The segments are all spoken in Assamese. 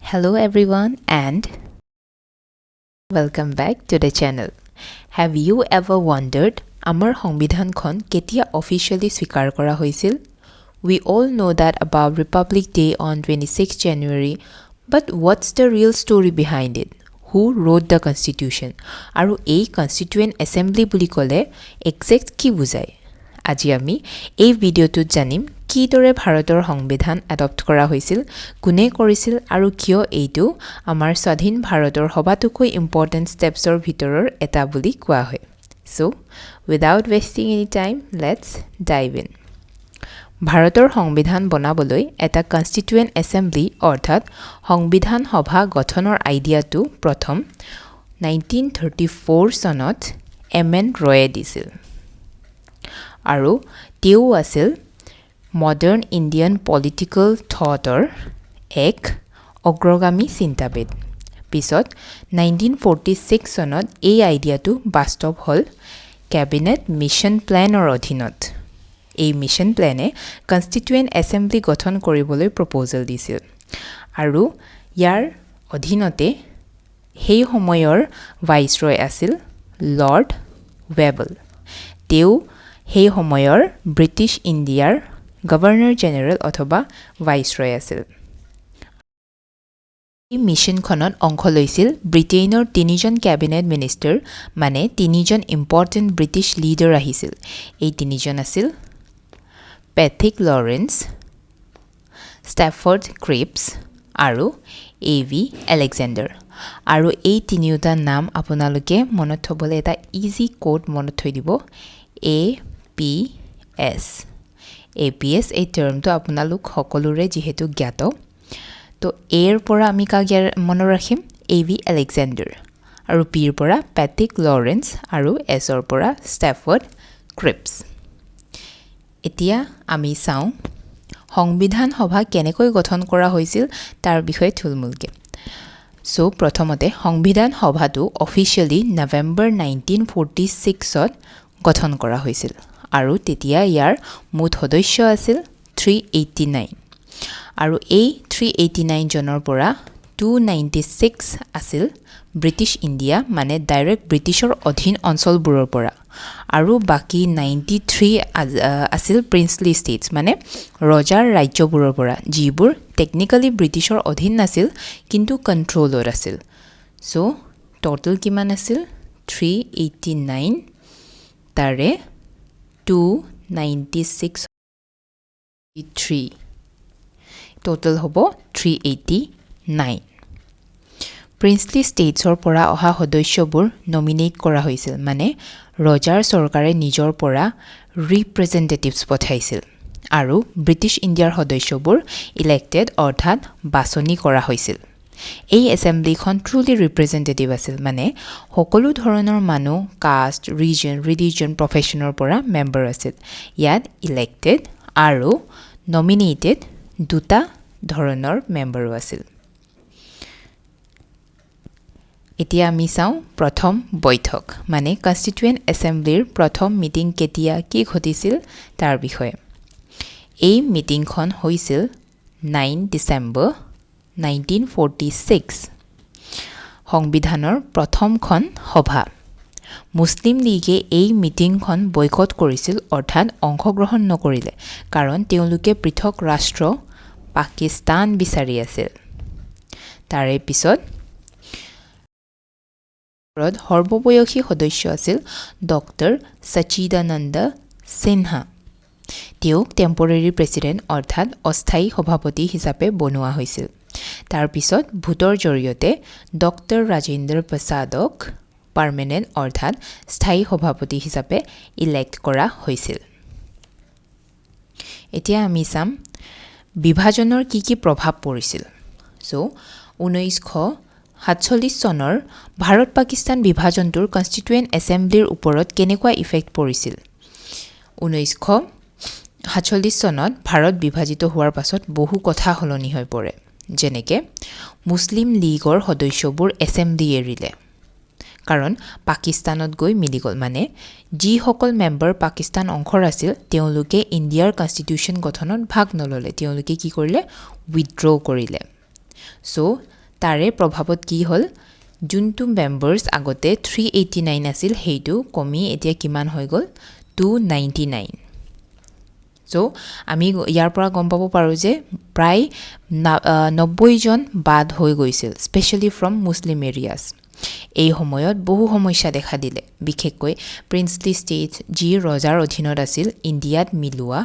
Hello everyone and welcome back to the channel. Have you ever wondered আমাৰ সংবিধানখন কেতিয়া officially স্বীকাৰ কৰা হৈছিল? We all know that about Republic Day on 26 January, but what's the real story behind it? Who wrote the Constitution? আৰু এই Constituent Assembly বুলি ক'লে exact কি বুজায়? আজি আমি এই ভিডিঅ'টোত জানিম কিদৰে ভাৰতৰ সংবিধান এডপ্ট কৰা হৈছিল, কোনে কৰিছিল আৰু কিয় এইটো আমাৰ স্বাধীন ভাৰতৰ সবাতোকৈ ইম্পৰ্টেণ্ট ষ্টেপছৰ ভিতৰৰ এটা বুলি কোৱা হয়। So, without wasting any time, let's dive in. ভাৰতৰ সংবিধান বনাবলৈ এটা কনষ্টিটুৱেণ্ট এছেম্বলি অৰ্থাৎ সংবিধান সভা গঠনৰ আইডিয়াটো প্ৰথম 1934 চনত এম.এন. ৰয়ে দিছিল। আৰু তেওঁ আছিল মডাৰ্ণ ইণ্ডিয়ান পলিটিকেল থটৰ এক অগ্ৰগামী চিন্তাবিদ। পিছত 1946 চনত এই আইডিয়াটো বাস্তৱ হ'ল কেবিনেট মিছন প্লেনৰ অধীনত। এই মিছন প্লেনে কনষ্টিটুৱেণ্ট এছেম্বলি গঠন কৰিবলৈ প্ৰপ'জেল দিছিল আৰু ইয়াৰ অধীনতে সেই সময়ৰ ভাইচৰয় আছিল লৰ্ড ৱেবল। তেওঁ সেই সময়ৰ ব্ৰিটিছ ইণ্ডিয়াৰ গভৰ্ণৰ জেনেৰেল অথবা ভাইচৰয় আছিল। এই মিছনখনত অংশ লৈছিল ব্ৰিটেইনৰ তিনিজন কেবিনেট মিনিষ্টাৰ, মানে তিনিজন ইম্পৰ্টেণ্ট ব্ৰিটিছ লিডাৰ আহিছিল। এই তিনিজন আছিল পেথিক লৰেন্স, ষ্টেফৰ্ড ক্ৰিপছ আৰু A.V. আলেকজেণ্ডাৰ। আৰু এই তিনিওটা নাম আপোনালোকে মনত থ'বলৈ এটা ইজি কোড মনত থৈ দিব, APS। APS এই টাৰ্মটো আপোনালোক সকলোৰে যিহেতু জ্ঞাত। তো এৰ পৰা আমি কাক মনত ৰাখিম, A.V. আলেকজেণ্ডাৰ, আৰু পিৰ পৰা পেথিক লৰেন্স আৰু এছৰ পৰা ষ্টেফৰ্ড ক্ৰিপছ। এতিয়া আমি চাওঁ সংবিধান সভা কেনেকৈ গঠন কৰা হৈছিল তাৰ বিষয়ে থুলমূলকৈ। চ' প্ৰথমতে সংবিধান সভাটো অফিচিয়েলি নৱেম্বৰ 1946ত গঠন কৰা হৈছিল আৰু তেতিয়া ইয়াৰ মুঠ সদস্য আছিল 389 আৰু এই 389 জনৰ পৰা 296 আছিল ব্ৰিটিছ ইণ্ডিয়া, মানে ডাইৰেক্ট ব্ৰিটিছৰ অধীন অঞ্চলবোৰৰ পৰা, আৰু বাকী 93 আছিল প্ৰিন্সলি ষ্টেটছ, মানে ৰজাৰ ৰাজ্যবোৰৰ পৰা, যিবোৰ টেকনিকেলি ব্ৰিটিছৰ অধীন নাছিল কিন্তু কণ্ট্ৰলত আছিল। চ' ট'টেল কিমান আছিল 389, তাৰে 296 ট'টেল হ'ব 389। প্ৰিন্সলি ষ্টেটছৰ পৰা অহা সদস্যবোৰ নমিনেট কৰা হৈছিল, মানে ৰজাৰ চৰকাৰে নিজৰ পৰা ৰিপ্ৰেজেণ্টেটিভছ পঠাইছিল আৰু ব্ৰিটিছ ইণ্ডিয়াৰ সদস্যবোৰ ইলেক্টেড অৰ্থাৎ বাছনি কৰা হৈছিল। এই এছেম্বলিখন ট্ৰুলি ৰিপ্ৰেজেণ্টেটিভ আছিল, মানে সকলো ধৰণৰ মানুহ, কাষ্ট, ৰিলিজন, প্ৰফেশ্যনৰ পৰা মেম্বাৰ আছিল। ইয়াত ইলেক্টেড আৰু নমিনেটেড দুটা ধৰণৰ মেম্বাৰো আছিল। এতিয়া আমি চাওঁ প্ৰথম বৈঠক, মানে কনষ্টিটুৱেণ্ট এছেম্বলিৰ প্ৰথম মিটিং কেতিয়া, কি ঘটিছিল তাৰ বিষয়ে। এই মিটিংখন হৈছিল 9 ডিচেম্বৰ 1946। সংবিধানৰ প্ৰথমখন সভা। মুছলিম লীগে এই মিটিংখন বয়কট কৰিছিল, অৰ্থাৎ অংশগ্ৰহণ নকৰিলে, কাৰণ তেওঁলোকে পৃথক ৰাষ্ট্ৰ পাকিস্তান বিচাৰি আছিল। তাৰে পিছত সৰ্ববয়সী সদস্য আছিল ডক্টৰ সচিদানন্দ সিনহা। তেওঁক টেম্পৰেৰী প্ৰেছিডেণ্ট অৰ্থাৎ অস্থায়ী সভাপতি হিচাপে বনোৱা হৈছিল। তাৰপিছত ভোটৰ জৰিয়তে ডক্টৰ ৰাজেন্দ্ৰ প্ৰসাদক পাৰ্মানেণ্ট অৰ্থাৎ স্থায়ী সভাপতি হিচাপে ইলেক্ট কৰা হৈছিল। এতিয়া আমি চাম বিভাজনৰ কি কি প্ৰভাৱ পৰিছিল। চ' 1947 চনৰ ভাৰত পাকিস্তান বিভাজনটোৰ কনষ্টিটুৱেণ্ট এছেম্বলিৰ ওপৰত কেনেকুৱা ইফেক্ট পৰিছিল। 1947 চনত ভাৰত বিভাজিত হোৱাৰ পাছত বহু কথা সলনি হৈ পৰে, যেনেকৈ মুছলিম লীগৰ সদস্যবোৰ এছেম্বলি এৰিলে, কাৰণ পাকিস্তানত গৈ মিলি গ'ল, মানে যিসকল মেম্বাৰ পাকিস্তান অংশৰ আছিল তেওঁলোকে ইণ্ডিয়াৰ কনষ্টিটিউশ্যন গঠনত ভাগ নল'লে, তেওঁলোকে কি কৰিলে, উইথড্ৰ কৰিলে। চ' তাৰে প্ৰভাৱত কি হ'ল যোনটো মেম্বাৰ্ছ আগতে 389 আছিল সেইটো কমি এতিয়া কিমান হৈ গ'ল 299 সো আমি ইয়াৰ পৰা গম পাব পাৰো যে প্ৰায় 90 জন বাদ হৈ গৈছিল স্পেশালি ফ্ৰম মুছলিম এৰিয়াছ এই সময়ত বহু সমস্যা দেখা দিলে বিশেষকৈ প্ৰিন্সলি ষ্টেট যি ৰজাৰ অধীনত আছিল ইণ্ডিয়াত মিলোৱা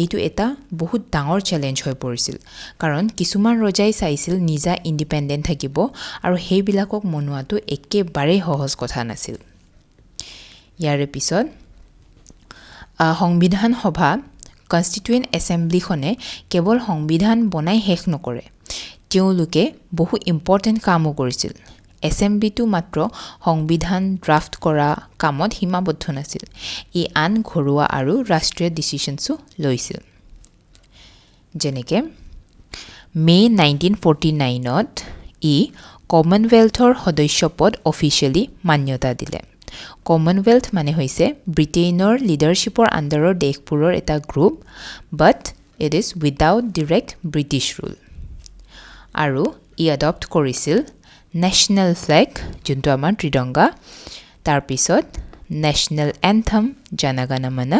এইটো এটা বহুত ডাঙৰ চ্যালেঞ্জ হৈ পৰিছিল কাৰণ কিছুমান ৰজাই চাইছিল নিজা ইন্ডিপেন্ডেন্ট থাকিব আৰু সেইবিলাকক মনোৱাটো একেবাৰে সহজ কথা নাছিল ইয়াৰে পিছত সংবিধান সভা কনস্টিটিউয়েন্ট এসেম্বলিখনে কেৱল সংবিধান বনাই শেষ নকৰে তেওঁলোকে বহু ইম্পৰ্টেন্ট কামো কৰিছিল এসেম্বলিটো মাত্ৰ সংবিধান ড্ৰাফট কৰা কামত সীমাবদ্ধ নাছিল ই আন ঘৰুৱা আৰু ৰাষ্ট্ৰীয় ডিসিশনছো লৈছিল যেনেকে মে 1949ত ই কমনৱেলথৰ সদস্যপদ অফিচিয়েলি মান্যতা দিলে কমনৱেলথ মানে হৈছে ব্ৰিটেইনৰ লিডাৰশ্বিপৰ আণ্ডাৰৰ দেশবোৰৰ এটা group but it is without direct British rule আৰু ই এডপ্ট কৰিছিল নেশ্যনেল ফ্লেগ যোনটো আমাৰ ত্ৰিৰংগা তাৰপিছত নেশ্যনেল এন্থম জনগণমন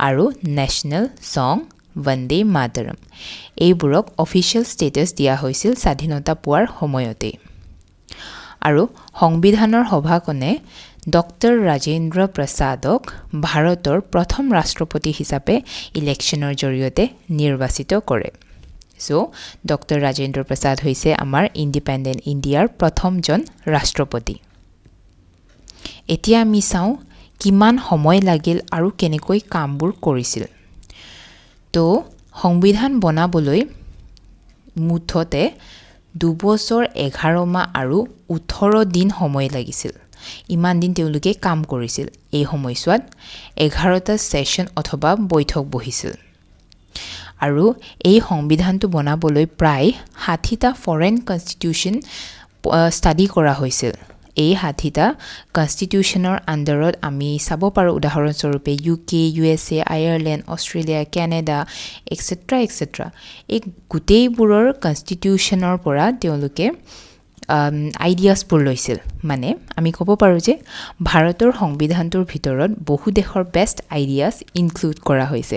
আৰু নেশ্যনেল সং বন্দে মাতৰম এইবোৰক অফিচিয়েল ষ্টেটাছ দিয়া হৈছিল স্বাধীনতা পোৱাৰ সময়তে আৰু সংবিধানৰ সভাখনে ডক্টৰ ৰাজেন্দ্ৰ প্ৰসাদক ভাৰতৰ প্ৰথম ৰাষ্ট্ৰপতি হিচাপে ইলেকশ্যনৰ জৰিয়তে নিৰ্বাচিত কৰে সো ডক্টৰ ৰাজেন্দ্ৰ প্ৰসাদ হৈছে আমাৰ ইন্ডিপেন্ডেন্ট ইণ্ডিয়াৰ প্ৰথমজন ৰাষ্ট্ৰপতি এতিয়া আমি চাওঁ কিমান সময় লাগিল আৰু কেনেকৈ কামবোৰ কৰিছিল তো সংবিধান বনাবলৈ মুঠতে 2 বছৰ 11 মাহ আৰু 18 দিন সময় লাগিছিল ইমান দিন তেওঁলোকে কাম কৰিছিল এই সময়ছোৱাত 11টা সেশন অথবা বৈঠক বহিছিল আৰু এই সংবিধানটো বনাবলৈ প্ৰায় 60টা ফৰেন কনস্টিটিউশন ষ্টাডি কৰা হৈছিল এই 60টা কনস্টিটিউশনৰ আণ্ডাৰত আমি চাব পাৰো উদাহৰণ স্বৰূপে UK USA Ireland Australia Canada etcetera etcetera এই গোটেইবোৰৰ কনস্টিটিউশনৰ পৰা তেওঁলোকে আইডিয়াছবোৰ লৈছিল মানে আমি ক'ব পাৰো যে ভাৰতৰ সংবিধানটোৰ ভিতৰত বহু দেশৰ বেষ্ট আইডিয়াছ ইনক্লুড কৰা হৈছে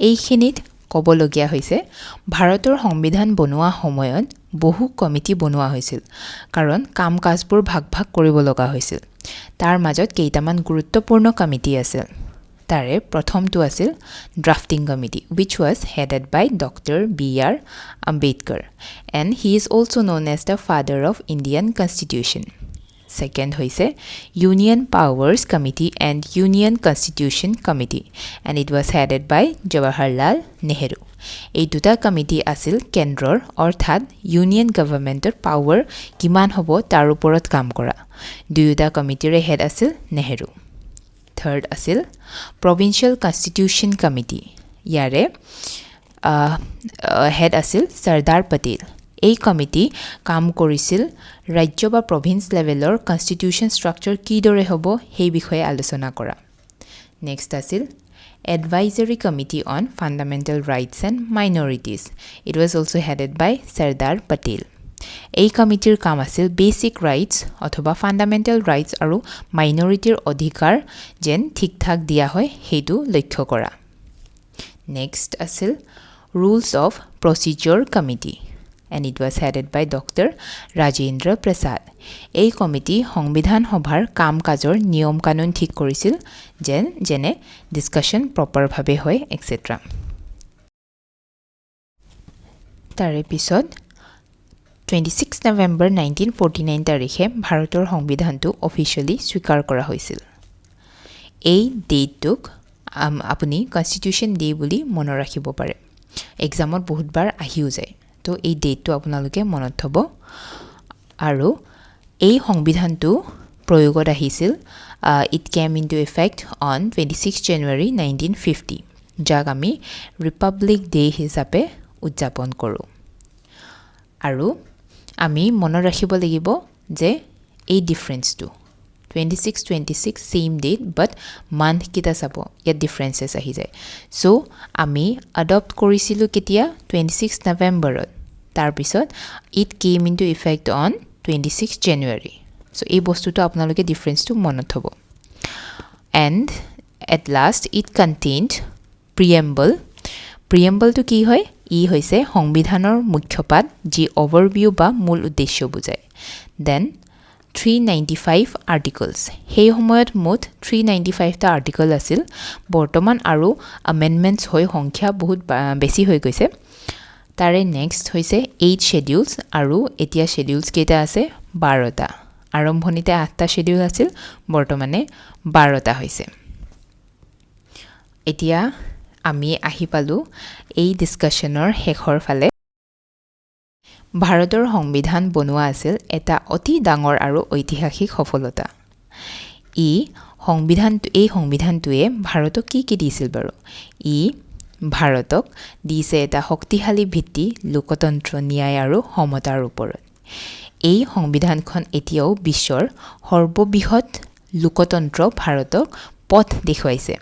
এইখিনিত ক'বলগীয়া হৈছে ভাৰতৰ সংবিধান বনোৱা সময়ত বহু কমিটি বনোৱা হৈছিল কাৰণ কাম কাজবোৰ ভাগ ভাগ কৰিব লগা হৈছিল তাৰ মাজত কেইটামান গুৰুত্বপূৰ্ণ কমিটি আছিল তাৰে প্ৰথমটো আছিল drafting committee which was headed by Dr. B.R. Ambedkar and he is also known as the father of Indian Constitution second hoise Union Powers Committee and Union Constitution Committee and it was headed by Jawaharlal Nehru এই দুটা কমিটি আছিল কেন্দ্ৰৰ অৰ্থাৎ ইউনিয়ন গভৰ্ণমেণ্টৰ পাৱাৰ কিমান হ'ব তাৰ ওপৰত কাম কৰা দুয়োটা কমিটিৰে হেড আছিল নেহেৰু থাৰ্ড আছিল প্ৰভিন্সিয়েল কনস্টিটিউশন কমিটি ইয়াৰে হেড আছিল সৰদাৰ পটেল এই কমিটি কাম কৰিছিল ৰাজ্য বা প্ৰভিন্স লেভেলৰ কনস্টিটিউশন ষ্ট্ৰাকচাৰ কিদৰে হ'ব সেই বিষয়ে আলোচনা কৰা নেক্সট আছিল Advisory Committee on Fundamental Rights and Minorities. It was also headed by Sardar Patel. এই কমিটিৰ কাম আছিল বেসিক ৰাইটস অথবা ফান্ডামেন্টাল ৰাইটস আৰু মাইনৰিটিৰ অধিকাৰ যেন ঠিকঠাক দিয়া হয় হেতু লক্ষ্য কৰা নেক্সট আছিল Rules of Procedure Committee and it was headed by Dr. Rajendra Prasad. এই কমিটি সংবিধান সভাৰ কাম কাজৰ নিয়ম কানুন ঠিক কৰিছিল যেনে ডিসকাশন প্ৰপাৰ ভাবে হয় এটসেট্ৰা তাৰে পিছত 26 নৱেম্বৰ 1949 তাৰিখে ভাৰতৰ সংবিধানটো অফিচিয়েলি স্বীকাৰ কৰা হৈছিল এই ডেটটোক আপুনি কনস্টিটিউশন ডে বুলি মনত ৰাখিব পাৰে এক্সামত বহুতবাৰ আহিও যায় তো এই ডেটটো আপোনালোকে মনত থব আৰু এই সংবিধানটো প্ৰয়োগত আহিছিল it came into effect on 26 January 1950 যাক আমি ৰিপাব্লিক ডে হিচাপে উদযাপন কৰোঁ আৰু আমি মনত ৰাখিব লাগিব যে এই ডিফাৰেন্সটো 26 same date but month কিটা চাব ইয়াত ডিফাৰেন্সেস আহি যায় সো আমি অ্যাডপ্ট কৰিছিলো কেতিয়া 26 নৱেম্বৰত তাৰ পিছত it came into effect on 26 January so এই বস্তুটো আপোনালোকে ডিফাৰেন্সটো মনত হ'ব and at last it contained preamble to কি হয় ই হৈছে সংবিধানৰ মুখ্যপাত যি overview বা মূল উদ্দেশ্য বুজায় then 395 articles সেই সময়ত মুঠ 395 টা আৰ্টিকল আছিল বৰ্তমান আৰু amendments হৈ সংখ্যা বহুত বেছি হৈ গৈছে তাৰে নেক্সট হৈছে 8 schedules আৰু এতিয়া schedules কেইটা আছে 12টা আৰম্ভণিতে 8টা schedule আছিল বৰ্তমানে 12টা হৈছে এতিয়া আমি আহি পালো এই ডিসকাশনৰ শেষৰ ফালে ভাৰতৰ সংবিধান বনোৱা আছিল এটা অতি ডাঙৰ আৰু ঐতিহাসিক সফলতা এই সংবিধানটোৱে ভাৰতক কি দিছিল বাৰু ই ভাৰতক দিছে এটা শক্তিশালী ভিত্তি লোকতন্ত্ৰ ন্যায় আৰু সমতাৰ ওপৰত এই সংবিধানখন এতিয়াও বিশ্বৰ সৰ্ববৃহৎ লোকতন্ত্ৰ ভাৰতক পথ দেখুৱাইছে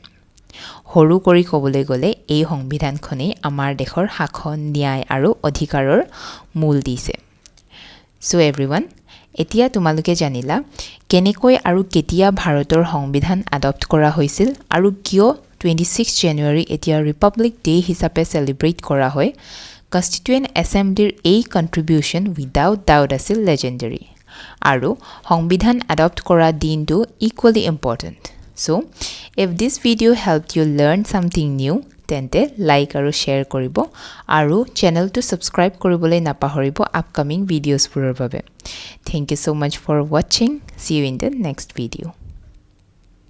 হৰু কৰি ক'বলৈ গ'লে এই সংবিধানখনেই আমাৰ দেশৰ শাসন ন্যায় আৰু অধিকাৰৰ মূল দিছে সো এভৰিওয়ান এতিয়া তোমালোকে জানিলা কেনেকৈ আৰু কেতিয়া ভাৰতৰ সংবিধান এডপ্ট কৰা হৈছিল আৰু কিয় 26 জানুৱাৰী এতিয়া ৰিপাব্লিক ডে হিচাপে সেলিব্ৰেট কৰা হয় Constituent Assemblyৰ এই কন্ট্ৰিবিউশন উইদাউট ডাউট আছিল লেজেণ্ডাৰী আৰু সংবিধান এডপ্ট কৰা দিনটো equally important So, if this video helped you learn something new, তেন্তে লাইক আৰু শ্বেয়াৰ কৰিব আৰু চেনেলটো সাবস্ক্ৰাইব কৰিবলৈ নাপাহৰিব আপকামিং ভিডিঅ'ছবোৰৰ বাবে Thank you so much for watching. See you in the next video.